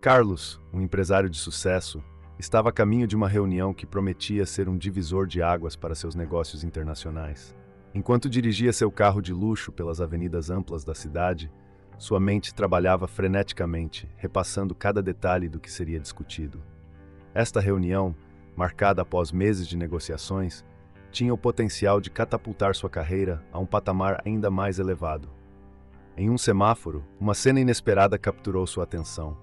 Carlos, um empresário de sucesso, estava a caminho de uma reunião que prometia ser um divisor de águas para seus negócios internacionais. Enquanto dirigia seu carro de luxo pelas avenidas amplas da cidade, sua mente trabalhava freneticamente, repassando cada detalhe do que seria discutido. Esta reunião, marcada após meses de negociações, tinha o potencial de catapultar sua carreira a um patamar ainda mais elevado. Em um semáforo, uma cena inesperada capturou sua atenção.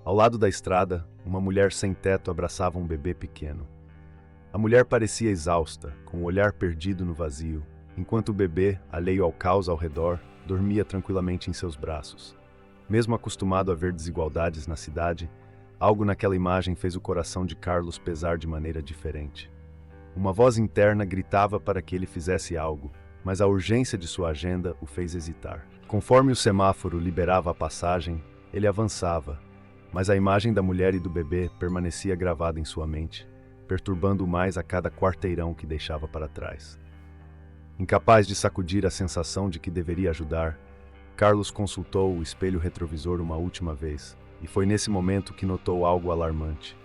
Ao lado da estrada, uma mulher sem teto abraçava um bebê pequeno. A mulher parecia exausta, com o olhar perdido no vazio, enquanto o bebê, alheio ao caos ao redor, dormia tranquilamente em seus braços. Mesmo acostumado a ver desigualdades na cidade, algo naquela imagem fez o coração de Carlos pesar de maneira diferente. Uma voz interna gritava para que ele fizesse algo, mas a urgência de sua agenda o fez hesitar. Conforme o semáforo liberava a passagem, ele avançava, mas a imagem da mulher e do bebê permanecia gravada em sua mente, perturbando-o mais a cada quarteirão que deixava para trás. Incapaz de sacudir a sensação de que deveria ajudar, Carlos consultou o espelho retrovisor uma última vez, e foi nesse momento que notou algo alarmante.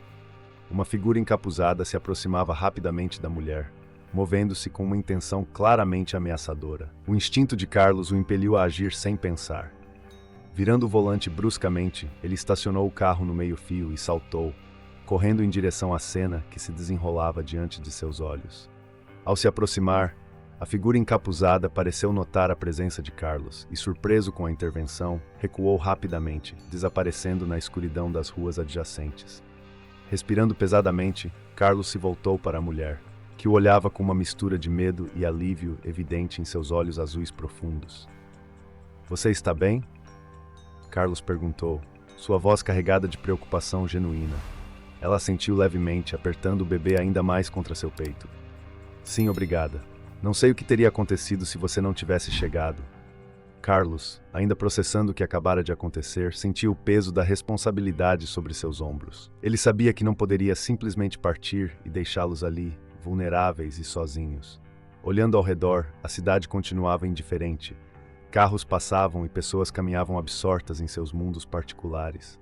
Uma figura encapuzada se aproximava rapidamente da mulher, movendo-se com uma intenção claramente ameaçadora. O instinto de Carlos o impeliu a agir sem pensar. Virando o volante bruscamente, ele estacionou o carro no meio-fio e saltou, correndo em direção à cena que se desenrolava diante de seus olhos. Ao se aproximar, a figura encapuzada pareceu notar a presença de Carlos e, surpreso com a intervenção, recuou rapidamente, desaparecendo na escuridão das ruas adjacentes. Respirando pesadamente, Carlos se voltou para a mulher, que o olhava com uma mistura de medo e alívio evidente em seus olhos azuis profundos. "Você está bem?" Carlos perguntou, sua voz carregada de preocupação genuína. Ela assentiu levemente, apertando o bebê ainda mais contra seu peito. "Sim, obrigada. Não sei o que teria acontecido se você não tivesse chegado." Carlos, ainda processando o que acabara de acontecer, sentia o peso da responsabilidade sobre seus ombros. Ele sabia que não poderia simplesmente partir e deixá-los ali, vulneráveis e sozinhos. Olhando ao redor, a cidade continuava indiferente. Carros passavam e pessoas caminhavam absortas em seus mundos particulares.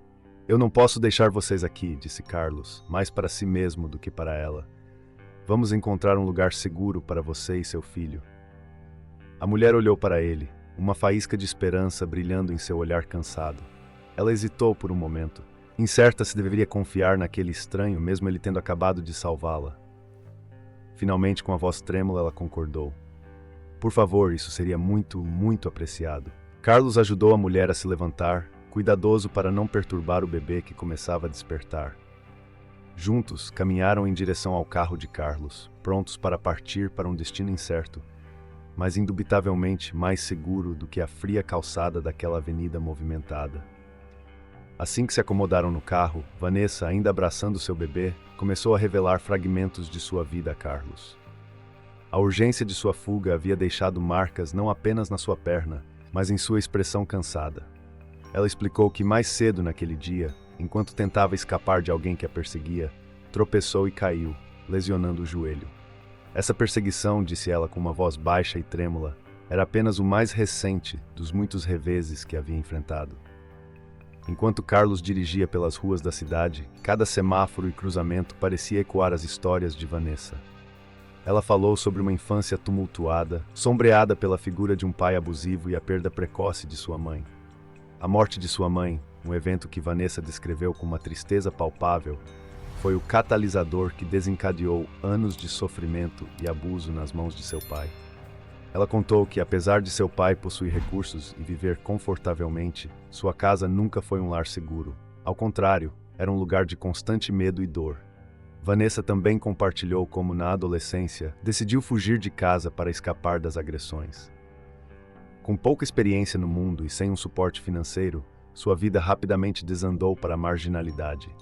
"Eu não posso deixar vocês aqui", disse Carlos, mais para si mesmo do que para ela. "Vamos encontrar um lugar seguro para você e seu filho." A mulher olhou para ele, uma faísca de esperança brilhando em seu olhar cansado. Ela hesitou por um momento, incerta se deveria confiar naquele estranho, mesmo ele tendo acabado de salvá-la. Finalmente, com a voz trêmula, ela concordou. "Por favor, isso seria muito, muito apreciado." Carlos ajudou a mulher a se levantar, cuidadoso para não perturbar o bebê que começava a despertar. Juntos, caminharam em direção ao carro de Carlos, prontos para partir para um destino incerto, mas indubitavelmente mais seguro do que a fria calçada daquela avenida movimentada. Assim que se acomodaram no carro, Vanessa, ainda abraçando seu bebê, começou a revelar fragmentos de sua vida a Carlos. A urgência de sua fuga havia deixado marcas não apenas na sua perna, mas em sua expressão cansada. Ela explicou que mais cedo naquele dia, enquanto tentava escapar de alguém que a perseguia, tropeçou e caiu, lesionando o joelho. Essa perseguição, disse ela com uma voz baixa e trêmula, era apenas o mais recente dos muitos reveses que havia enfrentado. Enquanto Carlos dirigia pelas ruas da cidade, cada semáforo e cruzamento parecia ecoar as histórias de Vanessa. Ela falou sobre uma infância tumultuada, sombreada pela figura de um pai abusivo e a perda precoce de sua mãe. A morte de sua mãe, um evento que Vanessa descreveu com uma tristeza palpável, foi o catalisador que desencadeou anos de sofrimento e abuso nas mãos de seu pai. Ela contou que, apesar de seu pai possuir recursos e viver confortavelmente, sua casa nunca foi um lar seguro. Ao contrário, era um lugar de constante medo e dor. Vanessa também compartilhou como, na adolescência, decidiu fugir de casa para escapar das agressões. Com pouca experiência no mundo e sem um suporte financeiro, sua vida rapidamente desandou para a marginalidade.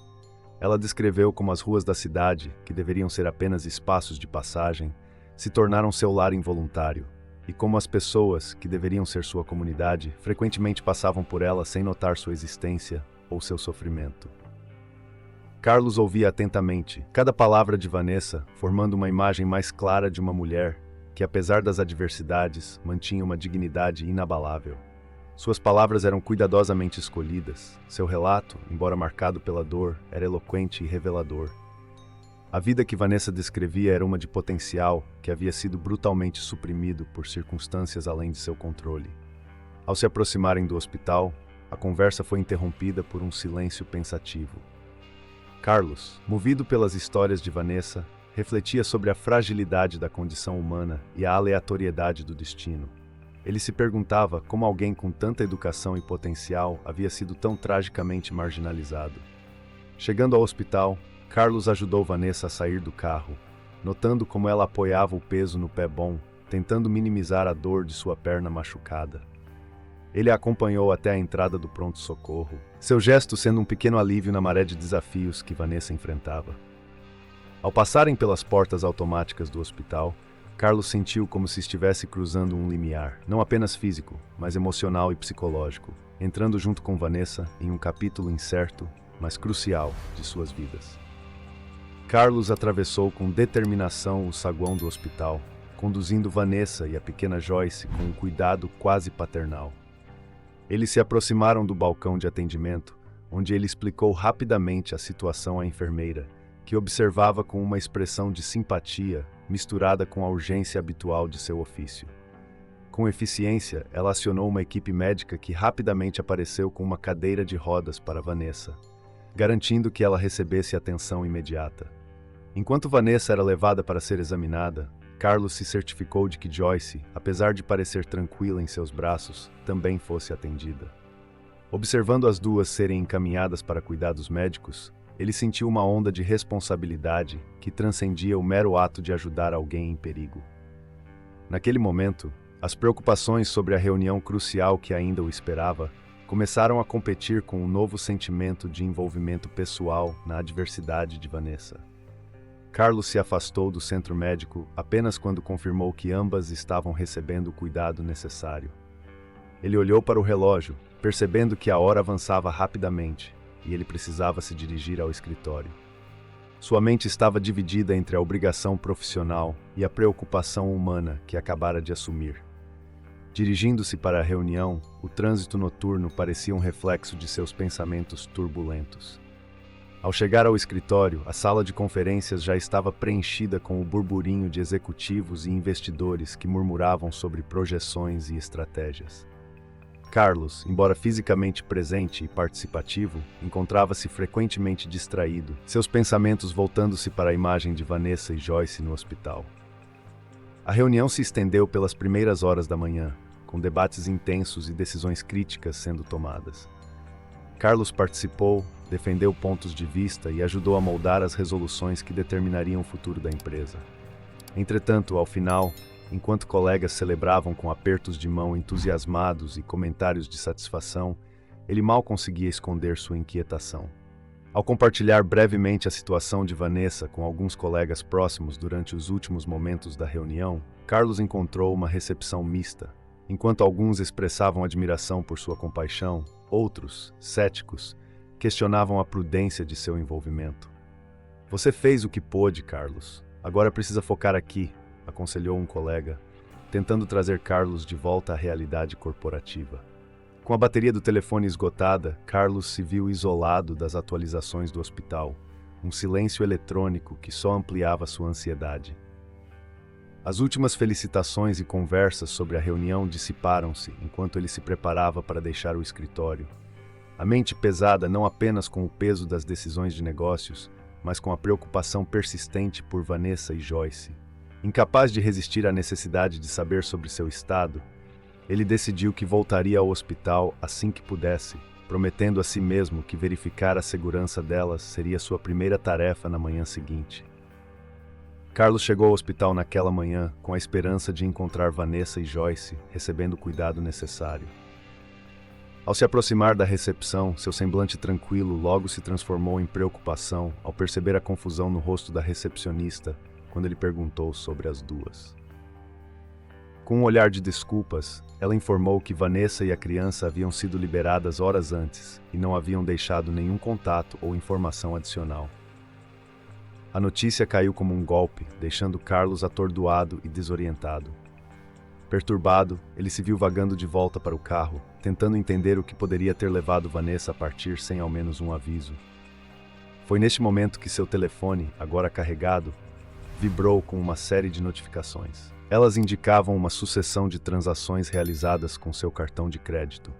Ela descreveu como as ruas da cidade, que deveriam ser apenas espaços de passagem, se tornaram seu lar involuntário, e como as pessoas, que deveriam ser sua comunidade, frequentemente passavam por ela sem notar sua existência ou seu sofrimento. Carlos ouvia atentamente cada palavra de Vanessa, formando uma imagem mais clara de uma mulher que, apesar das adversidades, mantinha uma dignidade inabalável. Suas palavras eram cuidadosamente escolhidas. Seu relato, embora marcado pela dor, era eloquente e revelador. A vida que Vanessa descrevia era uma de potencial que havia sido brutalmente suprimido por circunstâncias além de seu controle. Ao se aproximarem do hospital, a conversa foi interrompida por um silêncio pensativo. Carlos, movido pelas histórias de Vanessa, refletia sobre a fragilidade da condição humana e a aleatoriedade do destino. Ele se perguntava como alguém com tanta educação e potencial havia sido tão tragicamente marginalizado. Chegando ao hospital, Carlos ajudou Vanessa a sair do carro, notando como ela apoiava o peso no pé bom, tentando minimizar a dor de sua perna machucada. Ele a acompanhou até a entrada do pronto-socorro, seu gesto sendo um pequeno alívio na maré de desafios que Vanessa enfrentava. Ao passarem pelas portas automáticas do hospital, Carlos sentiu como se estivesse cruzando um limiar, não apenas físico, mas emocional e psicológico, entrando junto com Vanessa em um capítulo incerto, mas crucial, de suas vidas. Carlos atravessou com determinação o saguão do hospital, conduzindo Vanessa e a pequena Joyce com um cuidado quase paternal. Eles se aproximaram do balcão de atendimento, onde ele explicou rapidamente a situação à enfermeira, que observava com uma expressão de simpatia, misturada com a urgência habitual de seu ofício. Com eficiência, ela acionou uma equipe médica que rapidamente apareceu com uma cadeira de rodas para Vanessa, garantindo que ela recebesse atenção imediata. Enquanto Vanessa era levada para ser examinada, Carlos se certificou de que Joyce, apesar de parecer tranquila em seus braços, também fosse atendida. Observando as duas serem encaminhadas para cuidados médicos, ele sentiu uma onda de responsabilidade que transcendia o mero ato de ajudar alguém em perigo. Naquele momento, as preocupações sobre a reunião crucial que ainda o esperava começaram a competir com um novo sentimento de envolvimento pessoal na adversidade de Vanessa. Carlos se afastou do centro médico apenas quando confirmou que ambas estavam recebendo o cuidado necessário. Ele olhou para o relógio, percebendo que a hora avançava rapidamente, e ele precisava se dirigir ao escritório. Sua mente estava dividida entre a obrigação profissional e a preocupação humana que acabara de assumir. Dirigindo-se para a reunião, o trânsito noturno parecia um reflexo de seus pensamentos turbulentos. Ao chegar ao escritório, a sala de conferências já estava preenchida com o burburinho de executivos e investidores que murmuravam sobre projeções e estratégias. Carlos, embora fisicamente presente e participativo, encontrava-se frequentemente distraído, seus pensamentos voltando-se para a imagem de Vanessa e Joyce no hospital. A reunião se estendeu pelas primeiras horas da manhã, com debates intensos e decisões críticas sendo tomadas. Carlos participou, defendeu pontos de vista e ajudou a moldar as resoluções que determinariam o futuro da empresa. Entretanto, ao final, enquanto colegas celebravam com apertos de mão entusiasmados e comentários de satisfação, ele mal conseguia esconder sua inquietação. Ao compartilhar brevemente a situação de Vanessa com alguns colegas próximos durante os últimos momentos da reunião, Carlos encontrou uma recepção mista. Enquanto alguns expressavam admiração por sua compaixão, outros, céticos, questionavam a prudência de seu envolvimento. "Você fez o que pôde, Carlos. Agora precisa focar aqui", aconselhou um colega, tentando trazer Carlos de volta à realidade corporativa. Com a bateria do telefone esgotada, Carlos se viu isolado das atualizações do hospital, um silêncio eletrônico que só ampliava sua ansiedade. As últimas felicitações e conversas sobre a reunião dissiparam-se enquanto ele se preparava para deixar o escritório. A mente pesada não apenas com o peso das decisões de negócios, mas com a preocupação persistente por Vanessa e Joyce. Incapaz de resistir à necessidade de saber sobre seu estado, ele decidiu que voltaria ao hospital assim que pudesse, prometendo a si mesmo que verificar a segurança delas seria sua primeira tarefa na manhã seguinte. Carlos chegou ao hospital naquela manhã com a esperança de encontrar Vanessa e Joyce recebendo o cuidado necessário. Ao se aproximar da recepção, seu semblante tranquilo logo se transformou em preocupação ao perceber a confusão no rosto da recepcionista quando ele perguntou sobre as duas. Com um olhar de desculpas, ela informou que Vanessa e a criança haviam sido liberadas horas antes e não haviam deixado nenhum contato ou informação adicional. A notícia caiu como um golpe, deixando Carlos atordoado e desorientado. Perturbado, ele se viu vagando de volta para o carro, tentando entender o que poderia ter levado Vanessa a partir sem ao menos um aviso. Foi neste momento que seu telefone, agora carregado, vibrou com uma série de notificações. Elas indicavam uma sucessão de transações realizadas com seu cartão de crédito,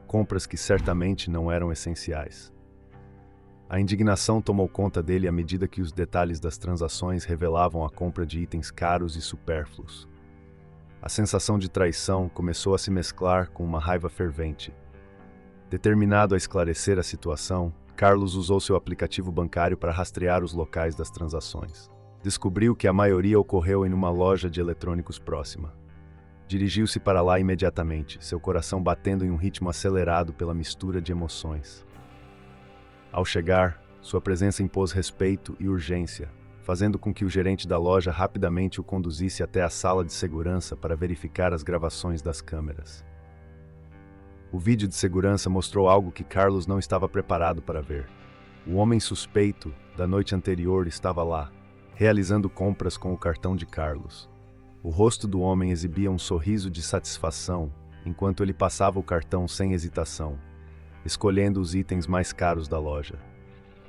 compras que certamente não eram essenciais. A indignação tomou conta dele à medida que os detalhes das transações revelavam a compra de itens caros e supérfluos. A sensação de traição começou a se mesclar com uma raiva fervente. Determinado a esclarecer a situação, Carlos usou seu aplicativo bancário para rastrear os locais das transações. Descobriu que a maioria ocorreu em uma loja de eletrônicos próxima. Dirigiu-se para lá imediatamente, seu coração batendo em um ritmo acelerado pela mistura de emoções. Ao chegar, sua presença impôs respeito e urgência, fazendo com que o gerente da loja rapidamente o conduzisse até a sala de segurança para verificar as gravações das câmeras. O vídeo de segurança mostrou algo que Carlos não estava preparado para ver. O homem suspeito da noite anterior estava lá, realizando compras com o cartão de Carlos. O rosto do homem exibia um sorriso de satisfação, enquanto ele passava o cartão sem hesitação, escolhendo os itens mais caros da loja.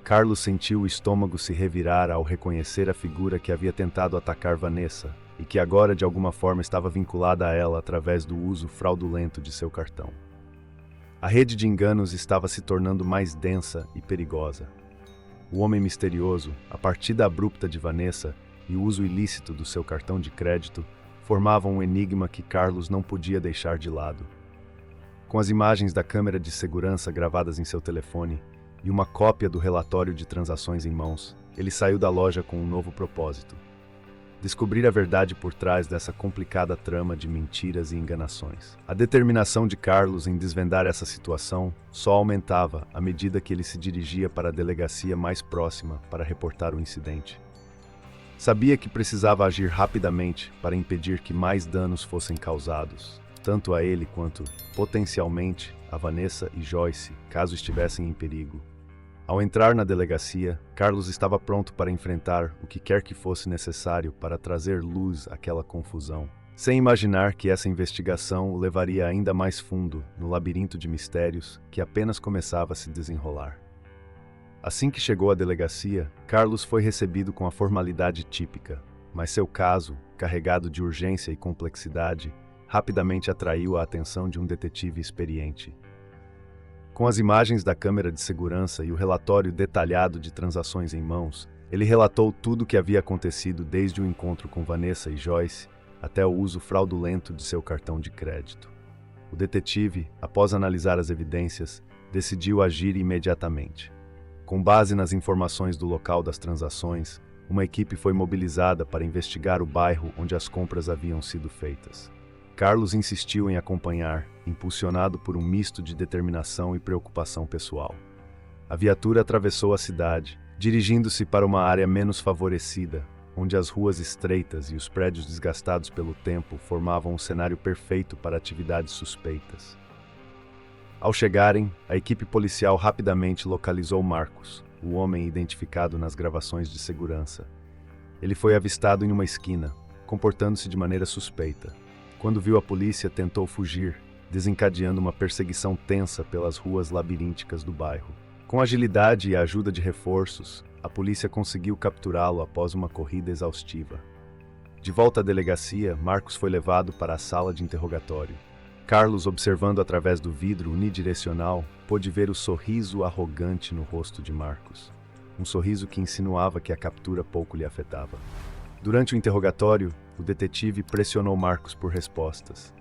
Carlos sentiu o estômago se revirar ao reconhecer a figura que havia tentado atacar Vanessa e que agora de alguma forma estava vinculada a ela através do uso fraudulento de seu cartão. A rede de enganos estava se tornando mais densa e perigosa. O homem misterioso, a partida abrupta de Vanessa e o uso ilícito do seu cartão de crédito formavam um enigma que Carlos não podia deixar de lado. Com as imagens da câmera de segurança gravadas em seu telefone e uma cópia do relatório de transações em mãos, ele saiu da loja com um novo propósito: descobrir a verdade por trás dessa complicada trama de mentiras e enganações. A determinação de Carlos em desvendar essa situação só aumentava à medida que ele se dirigia para a delegacia mais próxima para reportar o incidente. Sabia que precisava agir rapidamente para impedir que mais danos fossem causados, tanto a ele quanto, potencialmente, a Vanessa e Joyce, caso estivessem em perigo. Ao entrar na delegacia, Carlos estava pronto para enfrentar o que quer que fosse necessário para trazer luz àquela confusão, sem imaginar que essa investigação o levaria ainda mais fundo no labirinto de mistérios que apenas começava a se desenrolar. Assim que chegou à delegacia, Carlos foi recebido com a formalidade típica, mas seu caso, carregado de urgência e complexidade, rapidamente atraiu a atenção de um detetive experiente. Com as imagens da câmera de segurança e o relatório detalhado de transações em mãos, ele relatou tudo o que havia acontecido desde o encontro com Vanessa e Joyce até o uso fraudulento de seu cartão de crédito. O detetive, após analisar as evidências, decidiu agir imediatamente. Com base nas informações do local das transações, uma equipe foi mobilizada para investigar o bairro onde as compras haviam sido feitas. Carlos insistiu em acompanhar, impulsionado por um misto de determinação e preocupação pessoal. A viatura atravessou a cidade, dirigindo-se para uma área menos favorecida, onde as ruas estreitas e os prédios desgastados pelo tempo formavam um cenário perfeito para atividades suspeitas. Ao chegarem, a equipe policial rapidamente localizou Marcos, o homem identificado nas gravações de segurança. Ele foi avistado em uma esquina, comportando-se de maneira suspeita. Quando viu a polícia, tentou fugir, desencadeando uma perseguição tensa pelas ruas labirínticas do bairro. Com agilidade e a ajuda de reforços, a polícia conseguiu capturá-lo após uma corrida exaustiva. De volta à delegacia, Marcos foi levado para a sala de interrogatório. Carlos, observando através do vidro unidirecional, pôde ver o sorriso arrogante no rosto de Marcos. Um sorriso que insinuava que a captura pouco lhe afetava. Durante o interrogatório, o detetive pressionou Marcos por respostas.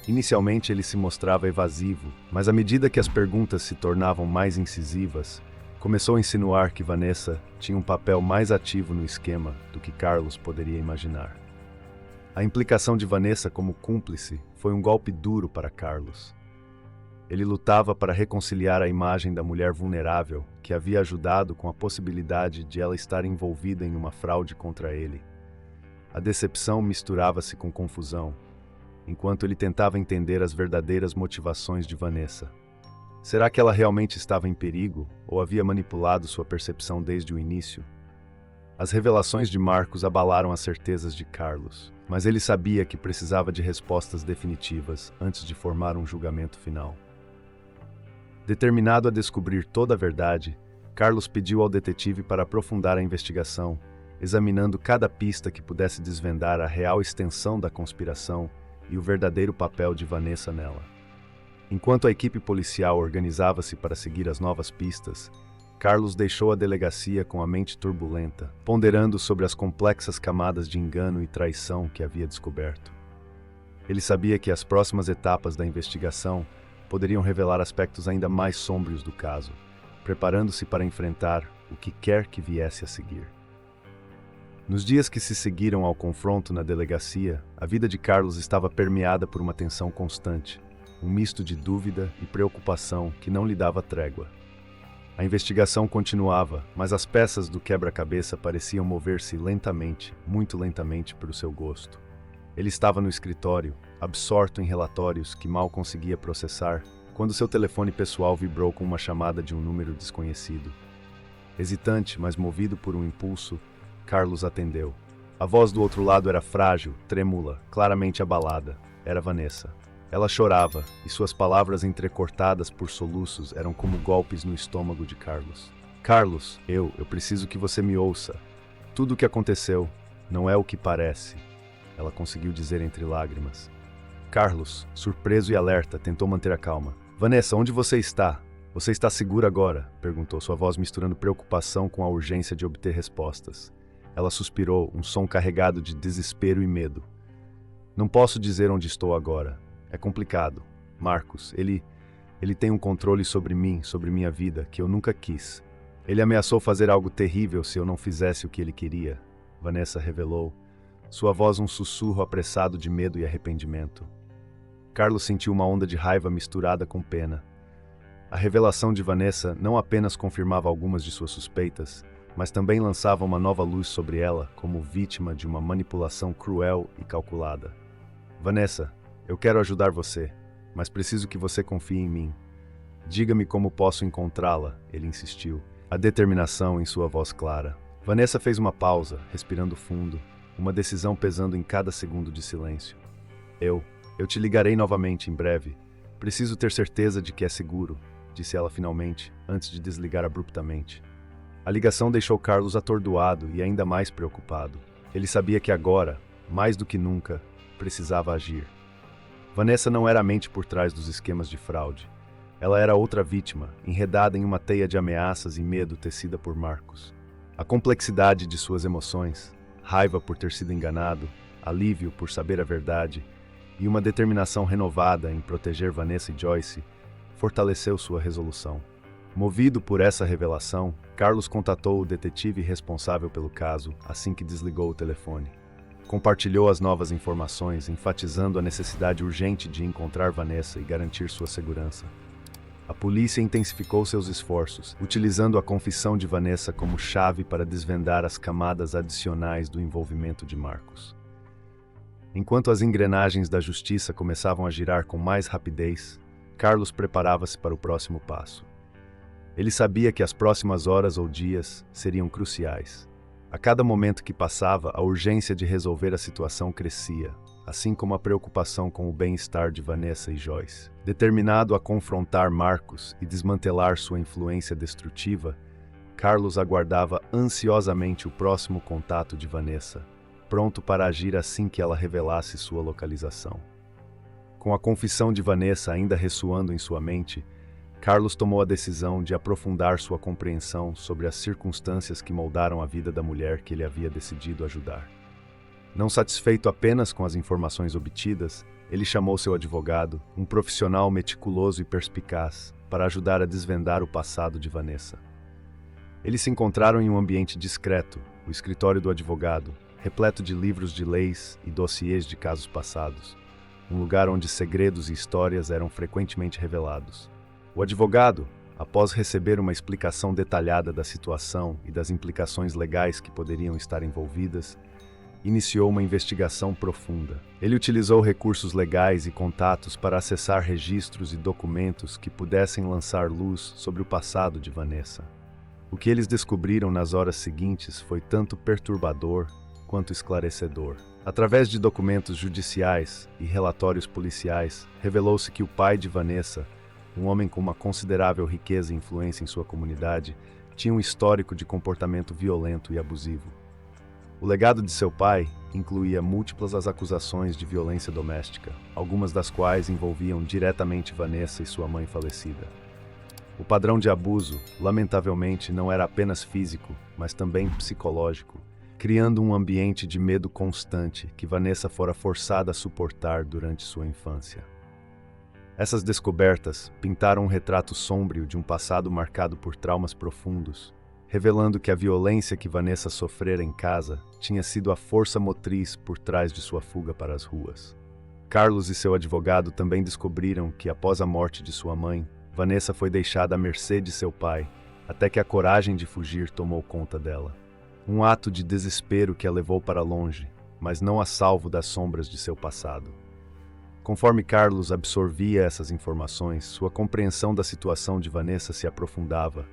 Inicialmente ele se mostrava evasivo, mas à medida que as perguntas se tornavam mais incisivas, começou a insinuar que Vanessa tinha um papel mais ativo no esquema do que Carlos poderia imaginar. A implicação de Vanessa como cúmplice foi um golpe duro para Carlos. Ele lutava para reconciliar a imagem da mulher vulnerável que havia ajudado com a possibilidade de ela estar envolvida em uma fraude contra ele. A decepção misturava-se com confusão, enquanto ele tentava entender as verdadeiras motivações de Vanessa. Será que ela realmente estava em perigo ou havia manipulado sua percepção desde o início? As revelações de Marcos abalaram as certezas de Carlos, mas ele sabia que precisava de respostas definitivas antes de formar um julgamento final. Determinado a descobrir toda a verdade, Carlos pediu ao detetive para aprofundar a investigação, examinando cada pista que pudesse desvendar a real extensão da conspiração e o verdadeiro papel de Vanessa nela. Enquanto a equipe policial organizava-se para seguir as novas pistas, Carlos deixou a delegacia com a mente turbulenta, ponderando sobre as complexas camadas de engano e traição que havia descoberto. Ele sabia que as próximas etapas da investigação poderiam revelar aspectos ainda mais sombrios do caso, preparando-se para enfrentar o que quer que viesse a seguir. Nos dias que se seguiram ao confronto na delegacia, a vida de Carlos estava permeada por uma tensão constante, um misto de dúvida e preocupação que não lhe dava trégua. A investigação continuava, mas as peças do quebra-cabeça pareciam mover-se lentamente, muito lentamente para o seu gosto. Ele estava no escritório, absorto em relatórios que mal conseguia processar, quando seu telefone pessoal vibrou com uma chamada de um número desconhecido. Hesitante, mas movido por um impulso, Carlos atendeu. A voz do outro lado era frágil, trêmula, claramente abalada. Era Vanessa. Ela chorava, e suas palavras entrecortadas por soluços eram como golpes no estômago de Carlos. Carlos, eu preciso que você me ouça. Tudo o que aconteceu não é o que parece, ela conseguiu dizer entre lágrimas. Carlos, surpreso e alerta, tentou manter a calma. Vanessa, onde você está? Você está segura agora? Perguntou, sua voz misturando preocupação com a urgência de obter respostas. Ela suspirou, um som carregado de desespero e medo. Não posso dizer onde estou agora. É complicado. Marcos, ele tem um controle sobre mim, sobre minha vida, que eu nunca quis. Ele ameaçou fazer algo terrível se eu não fizesse o que ele queria. Vanessa revelou, sua voz um sussurro apressado de medo e arrependimento. Carlos sentiu uma onda de raiva misturada com pena. A revelação de Vanessa não apenas confirmava algumas de suas suspeitas, mas também lançava uma nova luz sobre ela como vítima de uma manipulação cruel e calculada. Vanessa, eu quero ajudar você, mas preciso que você confie em mim. Diga-me como posso encontrá-la, ele insistiu, a determinação em sua voz clara. Vanessa fez uma pausa, respirando fundo, uma decisão pesando em cada segundo de silêncio. Eu te ligarei novamente em breve. Preciso ter certeza de que é seguro, disse ela finalmente, antes de desligar abruptamente. A ligação deixou Carlos atordoado e ainda mais preocupado. Ele sabia que agora, mais do que nunca, precisava agir. Vanessa não era a mente por trás dos esquemas de fraude. Ela era outra vítima, enredada em uma teia de ameaças e medo tecida por Marcos. A complexidade de suas emoções, raiva por ter sido enganado, alívio por saber a verdade e uma determinação renovada em proteger Vanessa e Joyce, fortaleceu sua resolução. Movido por essa revelação, Carlos contatou o detetive responsável pelo caso assim que desligou o telefone. Compartilhou as novas informações, enfatizando a necessidade urgente de encontrar Vanessa e garantir sua segurança. A polícia intensificou seus esforços, utilizando a confissão de Vanessa como chave para desvendar as camadas adicionais do envolvimento de Marcos. Enquanto as engrenagens da justiça começavam a girar com mais rapidez, Carlos preparava-se para o próximo passo. Ele sabia que as próximas horas ou dias seriam cruciais. A cada momento que passava, a urgência de resolver a situação crescia, assim como a preocupação com o bem-estar de Vanessa e Joyce. Determinado a confrontar Marcos e desmantelar sua influência destrutiva, Carlos aguardava ansiosamente o próximo contato de Vanessa, pronto para agir assim que ela revelasse sua localização. Com a confissão de Vanessa ainda ressoando em sua mente, Carlos tomou a decisão de aprofundar sua compreensão sobre as circunstâncias que moldaram a vida da mulher que ele havia decidido ajudar. Não satisfeito apenas com as informações obtidas, ele chamou seu advogado, um profissional meticuloso e perspicaz, para ajudar a desvendar o passado de Vanessa. Eles se encontraram em um ambiente discreto, o escritório do advogado, repleto de livros de leis e dossiês de casos passados, um lugar onde segredos e histórias eram frequentemente revelados. O advogado, após receber uma explicação detalhada da situação e das implicações legais que poderiam estar envolvidas, iniciou uma investigação profunda. Ele utilizou recursos legais e contatos para acessar registros e documentos que pudessem lançar luz sobre o passado de Vanessa. O que eles descobriram nas horas seguintes foi tanto perturbador quanto esclarecedor. Através de documentos judiciais e relatórios policiais, revelou-se que o pai de Vanessa, um homem com uma considerável riqueza e influência em sua comunidade, tinha um histórico de comportamento violento e abusivo. O legado de seu pai incluía múltiplas acusações de violência doméstica, algumas das quais envolviam diretamente Vanessa e sua mãe falecida. O padrão de abuso, lamentavelmente, não era apenas físico, mas também psicológico, criando um ambiente de medo constante que Vanessa fora forçada a suportar durante sua infância. Essas descobertas pintaram um retrato sômbrio de um passado marcado por traumas profundos, revelando que a violência que Vanessa sofrera em casa tinha sido a força motriz por trás de sua fuga para as ruas. Carlos e seu advogado também descobriram que, após a morte de sua mãe, Vanessa foi deixada à mercê de seu pai, até que a coragem de fugir tomou conta dela. Um ato de desespero que a levou para longe, mas não a salvo das sombras de seu passado. Conforme Carlos absorvia essas informações, sua compreensão da situação de Vanessa se aprofundava,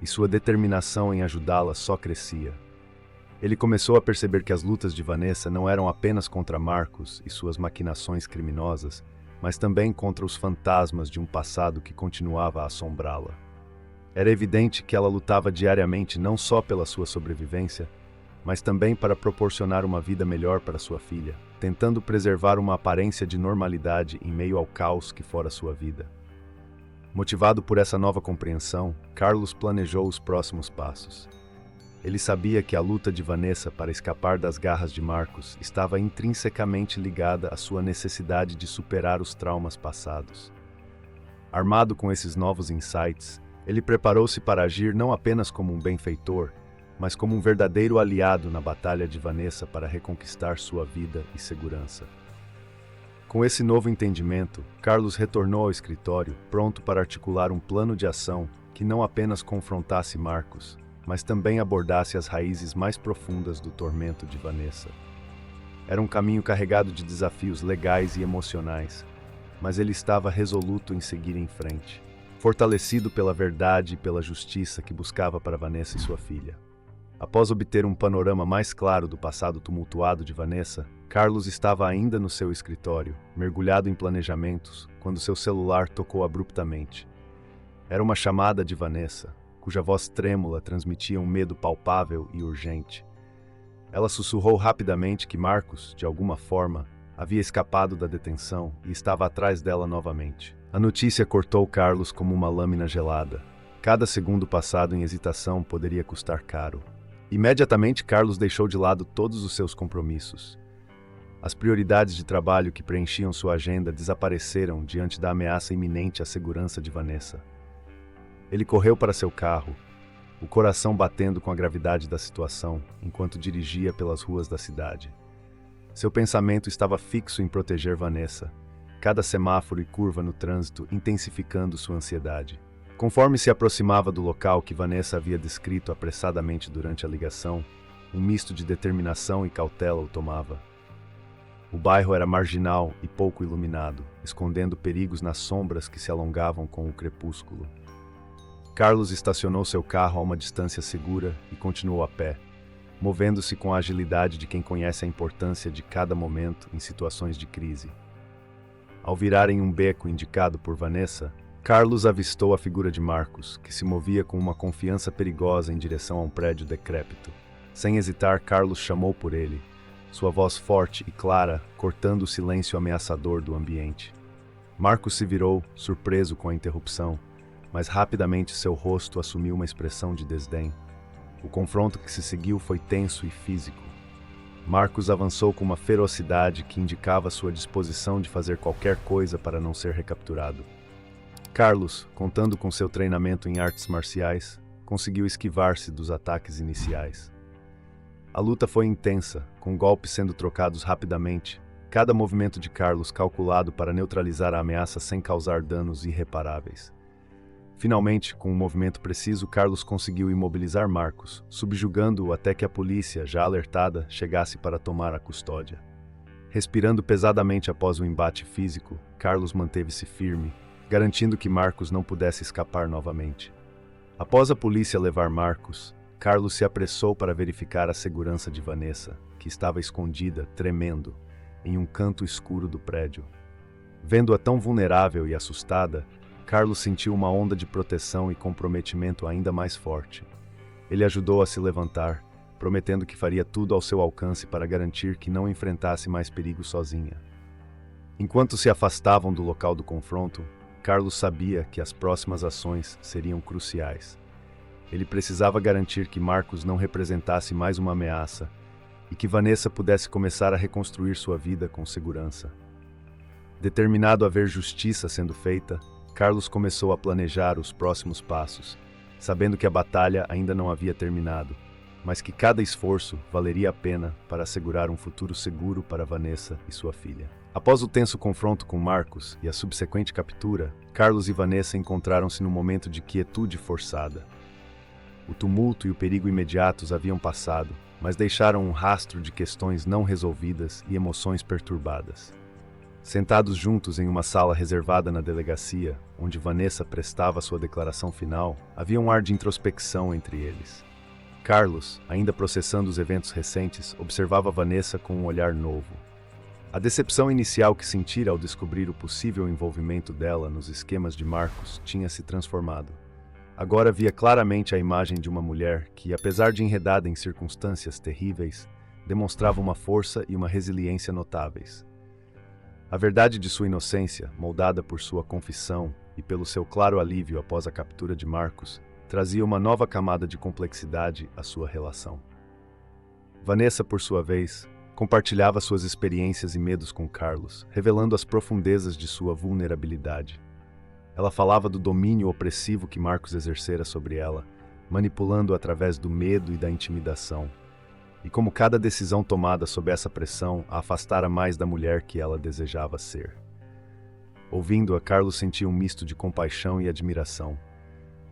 e sua determinação em ajudá-la só crescia. Ele começou a perceber que as lutas de Vanessa não eram apenas contra Marcos e suas maquinações criminosas, mas também contra os fantasmas de um passado que continuava a assombrá-la. Era evidente que ela lutava diariamente não só pela sua sobrevivência, mas também para proporcionar uma vida melhor para sua filha, tentando preservar uma aparência de normalidade em meio ao caos que fora sua vida. Motivado por essa nova compreensão, Carlos planejou os próximos passos. Ele sabia que a luta de Vanessa para escapar das garras de Marcos estava intrinsecamente ligada à sua necessidade de superar os traumas passados. Armado com esses novos insights, ele preparou-se para agir não apenas como um benfeitor, mas como um verdadeiro aliado na batalha de Vanessa para reconquistar sua vida e segurança. Com esse novo entendimento, Carlos retornou ao escritório, pronto para articular um plano de ação que não apenas confrontasse Marcos, mas também abordasse as raízes mais profundas do tormento de Vanessa. Era um caminho carregado de desafios legais e emocionais, mas ele estava resoluto em seguir em frente, fortalecido pela verdade e pela justiça que buscava para Vanessa e sua filha. Após obter um panorama mais claro do passado tumultuado de Vanessa, Carlos estava ainda no seu escritório, mergulhado em planejamentos, quando seu celular tocou abruptamente. Era uma chamada de Vanessa, cuja voz trêmula transmitia um medo palpável e urgente. Ela sussurrou rapidamente que Marcos, de alguma forma, havia escapado da detenção e estava atrás dela novamente. A notícia cortou Carlos como uma lâmina gelada. Cada segundo passado em hesitação poderia custar caro. Imediatamente, Carlos deixou de lado todos os seus compromissos. As prioridades de trabalho que preenchiam sua agenda desapareceram diante da ameaça iminente à segurança de Vanessa. Ele correu para seu carro, o coração batendo com a gravidade da situação, enquanto dirigia pelas ruas da cidade. Seu pensamento estava fixo em proteger Vanessa, cada semáforo e curva no trânsito intensificando sua ansiedade. Conforme se aproximava do local que Vanessa havia descrito apressadamente durante a ligação, um misto de determinação e cautela o tomava. O bairro era marginal e pouco iluminado, escondendo perigos nas sombras que se alongavam com o crepúsculo. Carlos estacionou seu carro a uma distância segura e continuou a pé, movendo-se com a agilidade de quem conhece a importância de cada momento em situações de crise. Ao virarem um beco indicado por Vanessa, Carlos avistou a figura de Marcos, que se movia com uma confiança perigosa em direção a um prédio decrépito. Sem hesitar, Carlos chamou por ele, sua voz forte e clara, cortando o silêncio ameaçador do ambiente. Marcos se virou, surpreso com a interrupção, mas rapidamente seu rosto assumiu uma expressão de desdém. O confronto que se seguiu foi tenso e físico. Marcos avançou com uma ferocidade que indicava sua disposição de fazer qualquer coisa para não ser recapturado. Carlos, contando com seu treinamento em artes marciais, conseguiu esquivar-se dos ataques iniciais. A luta foi intensa, com golpes sendo trocados rapidamente, cada movimento de Carlos calculado para neutralizar a ameaça sem causar danos irreparáveis. Finalmente, com um movimento preciso, Carlos conseguiu imobilizar Marcos, subjugando-o até que a polícia, já alertada, chegasse para tomar a custódia. Respirando pesadamente após o embate físico, Carlos manteve-se firme, garantindo que Marcos não pudesse escapar novamente. Após a polícia levar Marcos, Carlos se apressou para verificar a segurança de Vanessa, que estava escondida, tremendo, em um canto escuro do prédio. Vendo-a tão vulnerável e assustada, Carlos sentiu uma onda de proteção e comprometimento ainda mais forte. Ele ajudou a se levantar, prometendo que faria tudo ao seu alcance para garantir que não enfrentasse mais perigo sozinha. Enquanto se afastavam do local do confronto, Carlos sabia que as próximas ações seriam cruciais. Ele precisava garantir que Marcos não representasse mais uma ameaça e que Vanessa pudesse começar a reconstruir sua vida com segurança. Determinado a ver justiça sendo feita, Carlos começou a planejar os próximos passos, sabendo que a batalha ainda não havia terminado, mas que cada esforço valeria a pena para assegurar um futuro seguro para Vanessa e sua filha. Após o tenso confronto com Marcos e a subsequente captura, Carlos e Vanessa encontraram-se num momento de quietude forçada. O tumulto e o perigo imediatos haviam passado, mas deixaram um rastro de questões não resolvidas e emoções perturbadas. Sentados juntos em uma sala reservada na delegacia, onde Vanessa prestava sua declaração final, havia um ar de introspecção entre eles. Carlos, ainda processando os eventos recentes, observava Vanessa com um olhar novo. A decepção inicial que sentira ao descobrir o possível envolvimento dela nos esquemas de Marcos tinha se transformado. Agora via claramente a imagem de uma mulher que, apesar de enredada em circunstâncias terríveis, demonstrava uma força e uma resiliência notáveis. A verdade de sua inocência, moldada por sua confissão e pelo seu claro alívio após a captura de Marcos, trazia uma nova camada de complexidade à sua relação. Vanessa, por sua vez, compartilhava suas experiências e medos com Carlos, revelando as profundezas de sua vulnerabilidade. Ela falava do domínio opressivo que Marcos exercera sobre ela, manipulando-a através do medo e da intimidação, e como cada decisão tomada sob essa pressão a afastara mais da mulher que ela desejava ser. Ouvindo-a, Carlos sentia um misto de compaixão e admiração.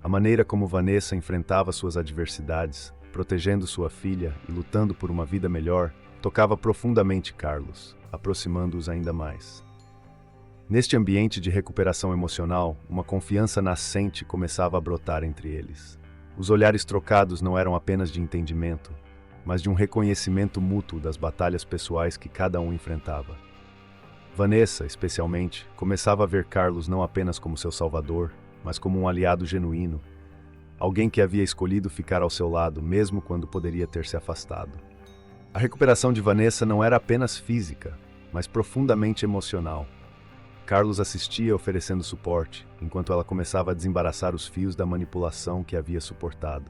A maneira como Vanessa enfrentava suas adversidades, protegendo sua filha e lutando por uma vida melhor, tocava profundamente Carlos, aproximando-os ainda mais. Neste ambiente de recuperação emocional, uma confiança nascente começava a brotar entre eles. Os olhares trocados não eram apenas de entendimento, mas de um reconhecimento mútuo das batalhas pessoais que cada um enfrentava. Vanessa, especialmente, começava a ver Carlos não apenas como seu salvador, mas como um aliado genuíno, alguém que havia escolhido ficar ao seu lado mesmo quando poderia ter se afastado. A recuperação de Vanessa não era apenas física, mas profundamente emocional. Carlos assistia oferecendo suporte, enquanto ela começava a desembaraçar os fios da manipulação que havia suportado.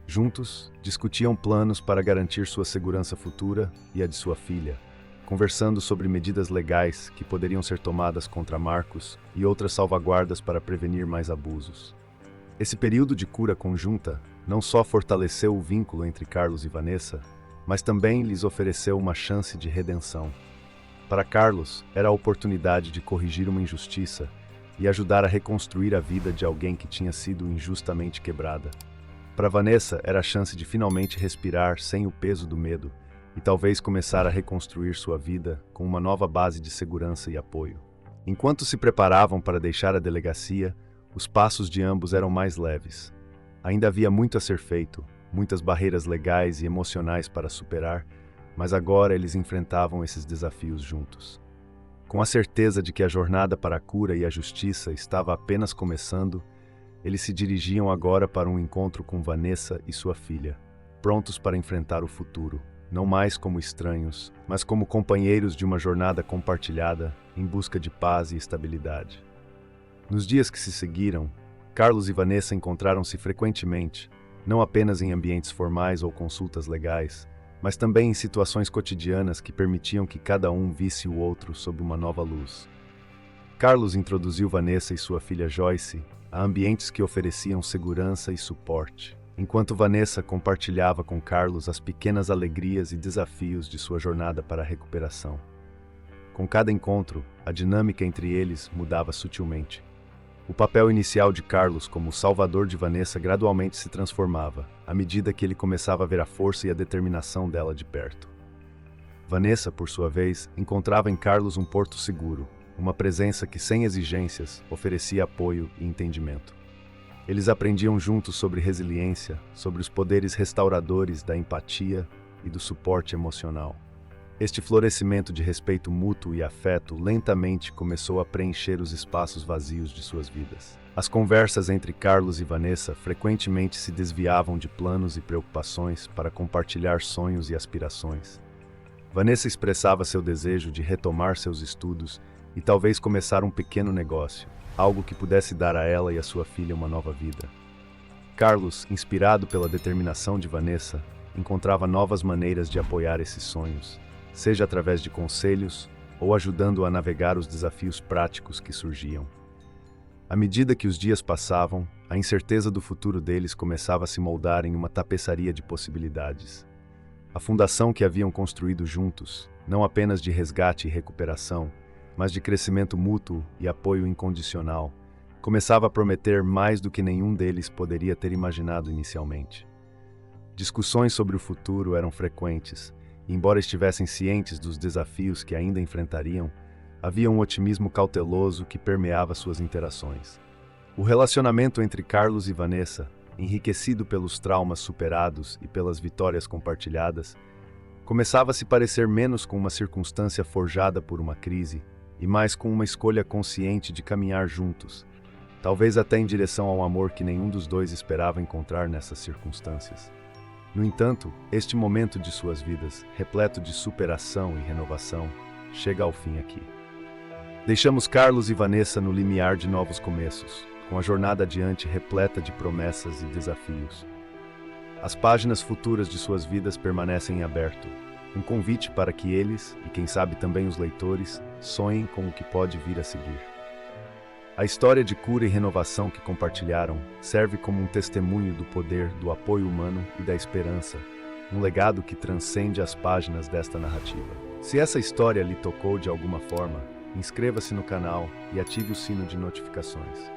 Juntos, discutiam planos para garantir sua segurança futura e a de sua filha, conversando sobre medidas legais que poderiam ser tomadas contra Marcos e outras salvaguardas para prevenir mais abusos. Esse período de cura conjunta não só fortaleceu o vínculo entre Carlos e Vanessa, mas também lhes ofereceu uma chance de redenção. Para Carlos, era a oportunidade de corrigir uma injustiça e ajudar a reconstruir a vida de alguém que tinha sido injustamente quebrada. Para Vanessa, era a chance de finalmente respirar sem o peso do medo e talvez começar a reconstruir sua vida com uma nova base de segurança e apoio. Enquanto se preparavam para deixar a delegacia, os passos de ambos eram mais leves. Ainda havia muito a ser feito, muitas barreiras legais e emocionais para superar, mas agora eles enfrentavam esses desafios juntos. Com a certeza de que a jornada para a cura e a justiça estava apenas começando, eles se dirigiam agora para um encontro com Vanessa e sua filha, prontos para enfrentar o futuro, não mais como estranhos, mas como companheiros de uma jornada compartilhada em busca de paz e estabilidade. Nos dias que se seguiram, Carlos e Vanessa encontraram-se frequentemente, não apenas em ambientes formais ou consultas legais, mas também em situações cotidianas que permitiam que cada um visse o outro sob uma nova luz. Carlos introduziu Vanessa e sua filha Joyce a ambientes que ofereciam segurança e suporte, enquanto Vanessa compartilhava com Carlos as pequenas alegrias e desafios de sua jornada para a recuperação. Com cada encontro, a dinâmica entre eles mudava sutilmente. O papel inicial de Carlos como salvador de Vanessa gradualmente se transformava, à medida que ele começava a ver a força e a determinação dela de perto. Vanessa, por sua vez, encontrava em Carlos um porto seguro, uma presença que, sem exigências, oferecia apoio e entendimento. Eles aprendiam juntos sobre resiliência, sobre os poderes restauradores da empatia e do suporte emocional. Este florescimento de respeito mútuo e afeto lentamente começou a preencher os espaços vazios de suas vidas. As conversas entre Carlos e Vanessa frequentemente se desviavam de planos e preocupações para compartilhar sonhos e aspirações. Vanessa expressava seu desejo de retomar seus estudos e talvez começar um pequeno negócio, algo que pudesse dar a ela e a sua filha uma nova vida. Carlos, inspirado pela determinação de Vanessa, encontrava novas maneiras de apoiar esses sonhos, seja através de conselhos ou ajudando-a a navegar os desafios práticos que surgiam. À medida que os dias passavam, a incerteza do futuro deles começava a se moldar em uma tapeçaria de possibilidades. A fundação que haviam construído juntos, não apenas de resgate e recuperação, mas de crescimento mútuo e apoio incondicional, começava a prometer mais do que nenhum deles poderia ter imaginado inicialmente. Discussões sobre o futuro eram frequentes, e embora estivessem cientes dos desafios que ainda enfrentariam, havia um otimismo cauteloso que permeava suas interações. O relacionamento entre Carlos e Vanessa, enriquecido pelos traumas superados e pelas vitórias compartilhadas, começava a se parecer menos com uma circunstância forjada por uma crise e mais com uma escolha consciente de caminhar juntos, talvez até em direção ao amor que nenhum dos dois esperava encontrar nessas circunstâncias. No entanto, este momento de suas vidas, repleto de superação e renovação, chega ao fim aqui. Deixamos Carlos e Vanessa no limiar de novos começos, com a jornada adiante repleta de promessas e desafios. As páginas futuras de suas vidas permanecem em aberto, um convite para que eles, e quem sabe também os leitores, sonhem com o que pode vir a seguir. A história de cura e renovação que compartilharam serve como um testemunho do poder do apoio humano e da esperança, um legado que transcende as páginas desta narrativa. Se essa história lhe tocou de alguma forma, inscreva-se no canal e ative o sino de notificações.